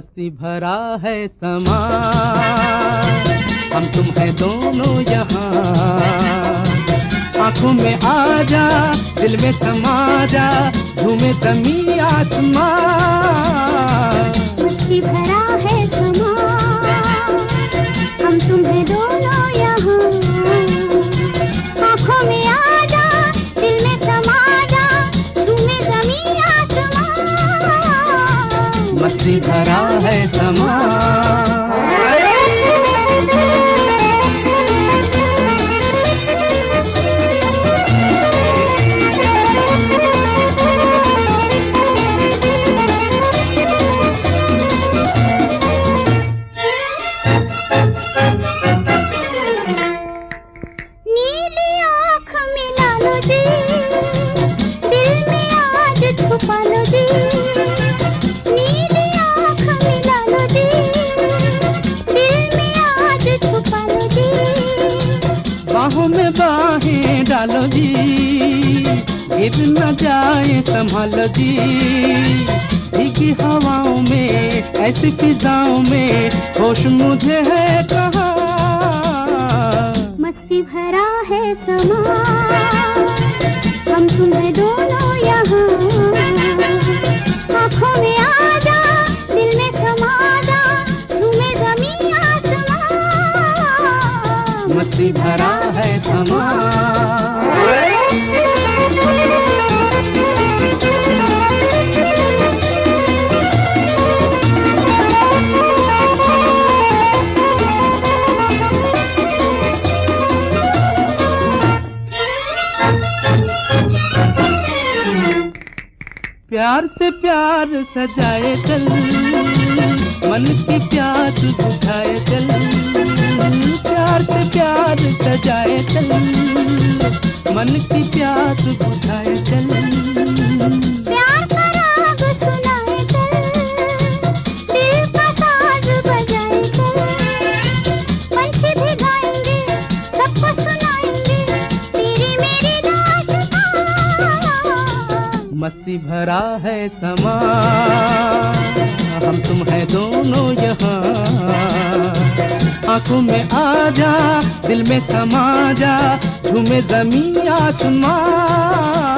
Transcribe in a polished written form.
मस्ती भरा है समा, हम तुम है दोनों यहाँ। आंखों में आ जा, दिल में समा जा, झूमे ज़मीं आसमां। मस्ती भरा है समा, हम तुम है दोनों यहाँ। आंखों में आ जा, दिल में समा जा, झूमे ज़मीं आसमां। मस्ती भरा है समा। नीली आँख मिला लो जी, दिल में आज छुपा लो जी। नीली आँख मिला लो जी, दिल में आज छुपा लो जी। बाहों में बाहें डालो जी, गिर न जाए संभालो जी। भीगी हवाओं में, ऐसी फिजाओं में, होश मुझे है कहाँ। मस्ती भरा है समा, हम तुम है दोनों यहाँ। आँखों में आ जा, दिल में समा जा, झूमे ज़मीं आसमां। मस्ती भरा है समा। प्यार से प्यार सजाए चल, मन की प्यास बुझाए चल। प्यार से प्यार सजाए चल, मन की प्यास बुझाए चल। प्यार का राग सुनाए चल, दिल का साज बजाए चल। पंछी भी गाएंगे, सबको सुनाएंगे, तेरी मेरी दास्तां। मस्ती भरा है समा, हम तुम है दोनों यहाँ। आंखों में आ जा, दिल में समा जा, झूमे ज़मीं आसमां।